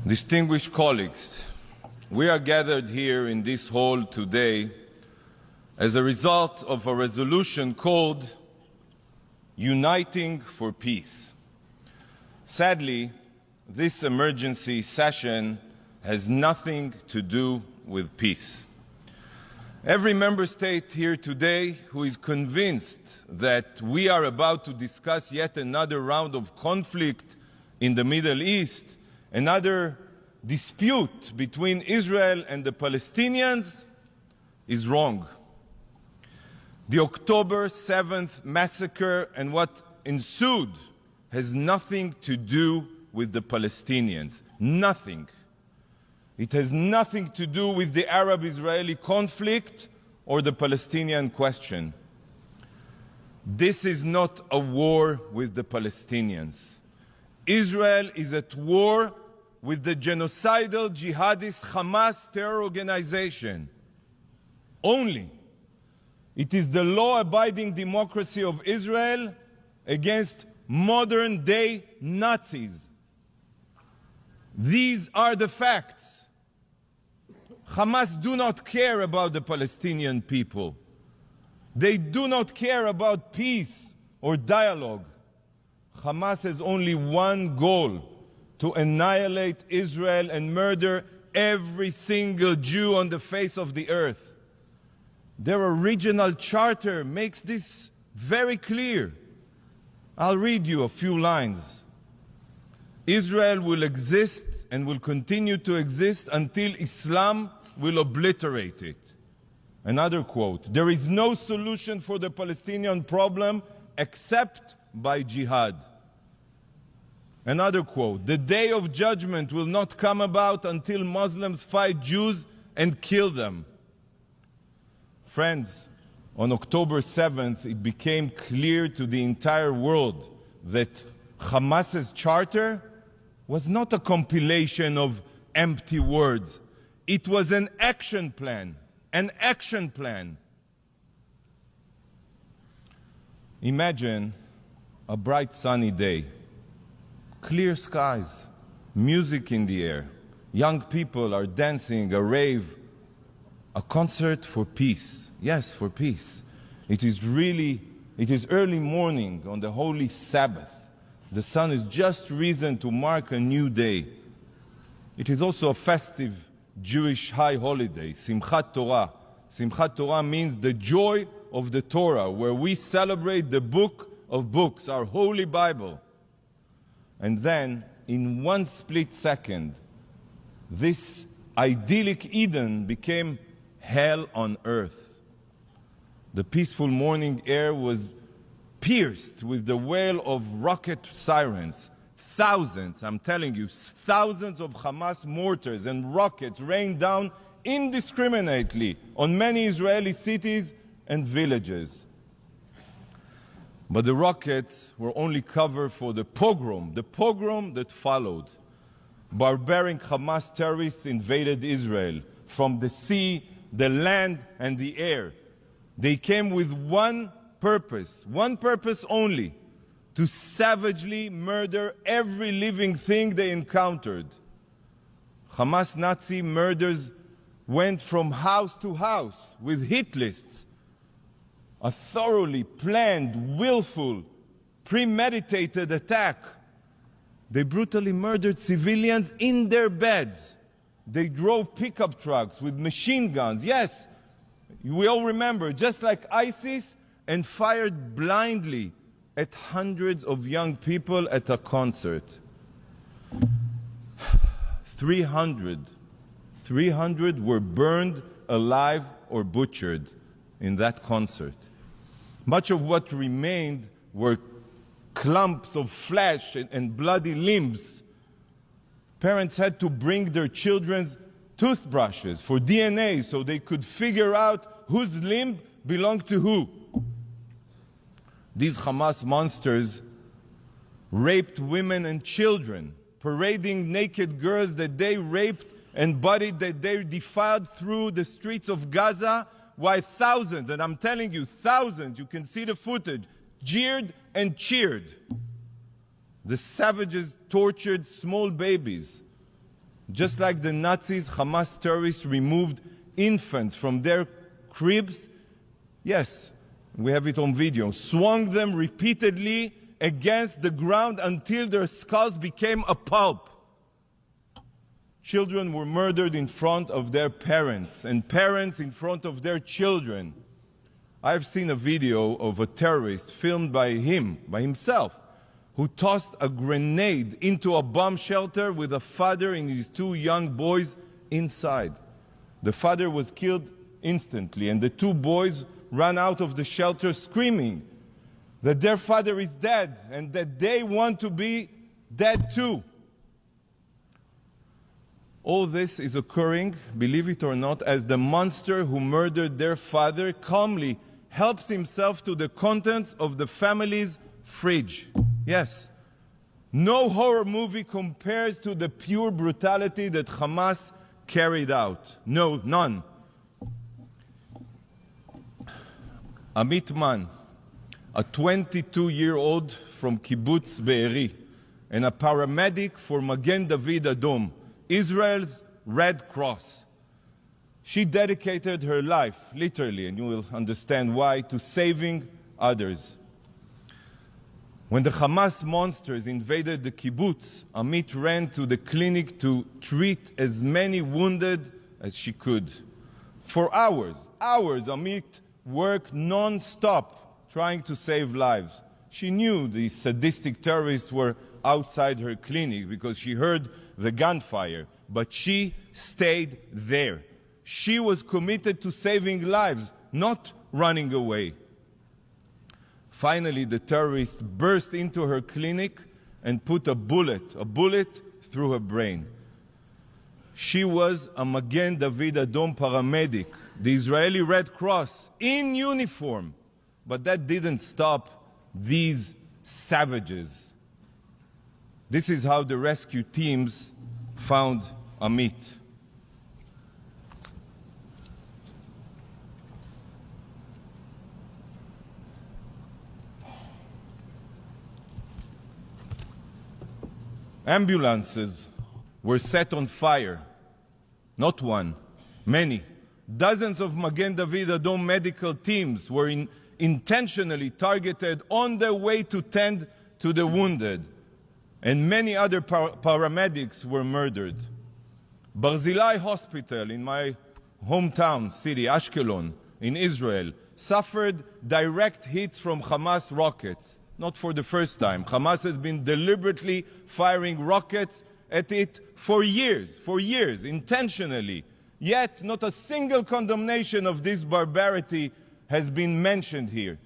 Distinguished colleagues, we are gathered here in this hall today as a result of a resolution called Uniting for Peace. Sadly, this emergency session has nothing to do with peace. Every member state here today who is convinced that we are about to discuss yet another round of conflict in the Middle East, another dispute between Israel and the Palestinians, is wrong. The October 7th massacre and what ensued has nothing to do with the Palestinians. Nothing. It has nothing to do with the Arab-Israeli conflict or the Palestinian question. This is not a war with the Palestinians. Israel is at war with the genocidal jihadist Hamas terror organization. Only. It is the law-abiding democracy of Israel against modern-day Nazis. These are the facts. Hamas do not care about the Palestinian people. They do not care about peace or dialogue. Hamas has only one goal: to annihilate Israel and murder every single Jew on the face of the earth. Their original charter makes this very clear. I'll read you a few lines. Israel will exist and will continue to exist until Islam will obliterate it. Another quote: there is no solution for the Palestinian problem except by jihad. Another quote: the day of judgment will not come about until Muslims fight Jews and kill them. Friends, on October 7th, it became clear to the entire world that Hamas's charter was not a compilation of empty words. It was an action plan. An action plan. Imagine a bright sunny day. Clear skies, music in the air, young people are dancing, a rave, a concert for peace. Yes, for peace. It is early morning on the holy Sabbath. The sun has just risen to mark a new day. It is also a festive Jewish high holiday, Simchat Torah. Simchat Torah means the joy of the Torah, where we celebrate the book of books, our holy Bible. And then, in one split second, this idyllic Eden became hell on earth. The peaceful morning air was pierced with the wail of rocket sirens. Thousands, I'm telling you, thousands of Hamas mortars and rockets rained down indiscriminately on many Israeli cities and villages. But the rockets were only cover for the pogrom that followed. Barbaric Hamas terrorists invaded Israel from the sea, the land, and the air. They came with one purpose only: to savagely murder every living thing they encountered. Hamas Nazi murders went from house to house with hit lists. A thoroughly planned, willful, premeditated attack. They brutally murdered civilians in their beds. They drove pickup trucks with machine guns. Yes, we all remember, just like ISIS, and fired blindly at hundreds of young people at a concert. 300 were burned alive or butchered in that concert. Much of what remained were clumps of flesh and bloody limbs. Parents had to bring their children's toothbrushes for DNA so they could figure out whose limb belonged to who. These Hamas monsters raped women and children, parading naked girls that they raped and bodies that they defiled through the streets of Gaza, while thousands, and I'm telling you, thousands, you can see the footage, jeered and cheered. The savages tortured small babies, Just like the Nazis, Hamas terrorists removed infants from their cribs. Yes, we have it on video. Swung them repeatedly against the ground until their skulls became a pulp. Children were murdered in front of their parents, and parents in front of their children. I've seen a video of a terrorist filmed by himself, who tossed a grenade into a bomb shelter with a father and his two young boys inside. The father was killed instantly, and the two boys ran out of the shelter screaming that their father is dead and that they want to be dead too. All this is occurring, believe it or not, as the monster who murdered their father calmly helps himself to the contents of the family's fridge. Yes, no horror movie compares to the pure brutality that Hamas carried out. No, none. Amit Man, a 22-year-old from Kibbutz Be'eri, and a paramedic for Magen David Adom, Israel's Red Cross. She dedicated her life, literally, and you will understand why, to saving others. When the Hamas monsters invaded the kibbutz, Amit ran to the clinic to treat as many wounded as she could. For hours, Amit worked non-stop trying to save lives. She knew the sadistic terrorists were outside her clinic because she heard the gunfire, but she stayed there. She was committed to saving lives, not running away. Finally, the terrorists burst into her clinic and put a bullet through her brain. She was a Magen David Adom paramedic, the Israeli Red Cross, in uniform. But that didn't stop these savages. This is how the rescue teams found Amit. Ambulances were set on fire. Not one, many. Dozens of Magen David Adom medical teams were intentionally targeted on their way to tend to the wounded, and many other paramedics were murdered. Barzilai Hospital in my hometown city, Ashkelon, in Israel, suffered direct hits from Hamas rockets. Not for the first time. Hamas has been deliberately firing rockets at it for years, intentionally. Yet, not a single condemnation of this barbarity has been mentioned here.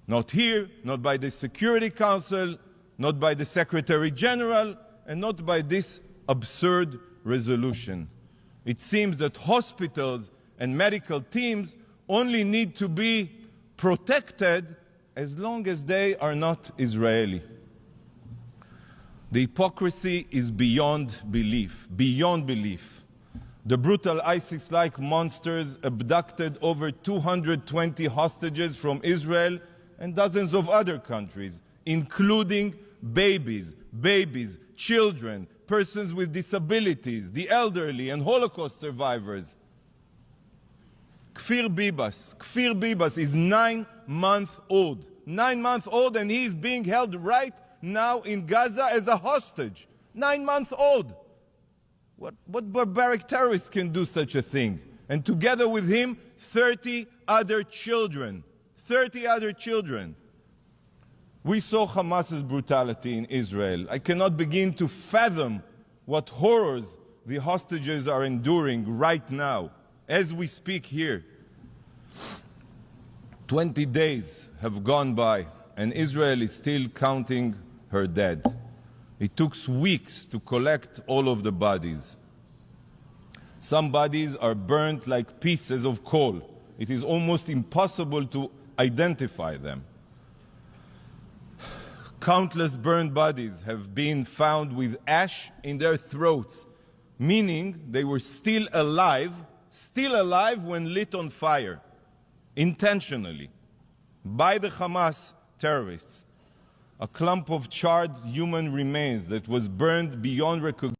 Not here, not by the Security Council, not by the Secretary General, and not by this absurd resolution. It seems that hospitals and medical teams only need to be protected as long as they are not Israeli. The hypocrisy is beyond belief, beyond belief. The brutal ISIS-like monsters abducted over 220 hostages from Israel and dozens of other countries, including babies, children, persons with disabilities, the elderly, and Holocaust survivors. Kfir Bibas is 9 months old. 9 months old, and he is being held right now in Gaza as a hostage. 9 months old. What barbaric terrorist can do such a thing? And together with him, 30 other children. 30 other children. We saw Hamas's brutality in Israel. I cannot begin to fathom what horrors the hostages are enduring right now, as we speak here. 20 days have gone by, and Israel is still counting her dead. It took weeks to collect all of the bodies. Some bodies are burnt like pieces of coal. It is almost impossible to identify them. Countless burned bodies have been found with ash in their throats, meaning they were still alive when lit on fire, intentionally, by the Hamas terrorists. A clump of charred human remains that was burned beyond recognition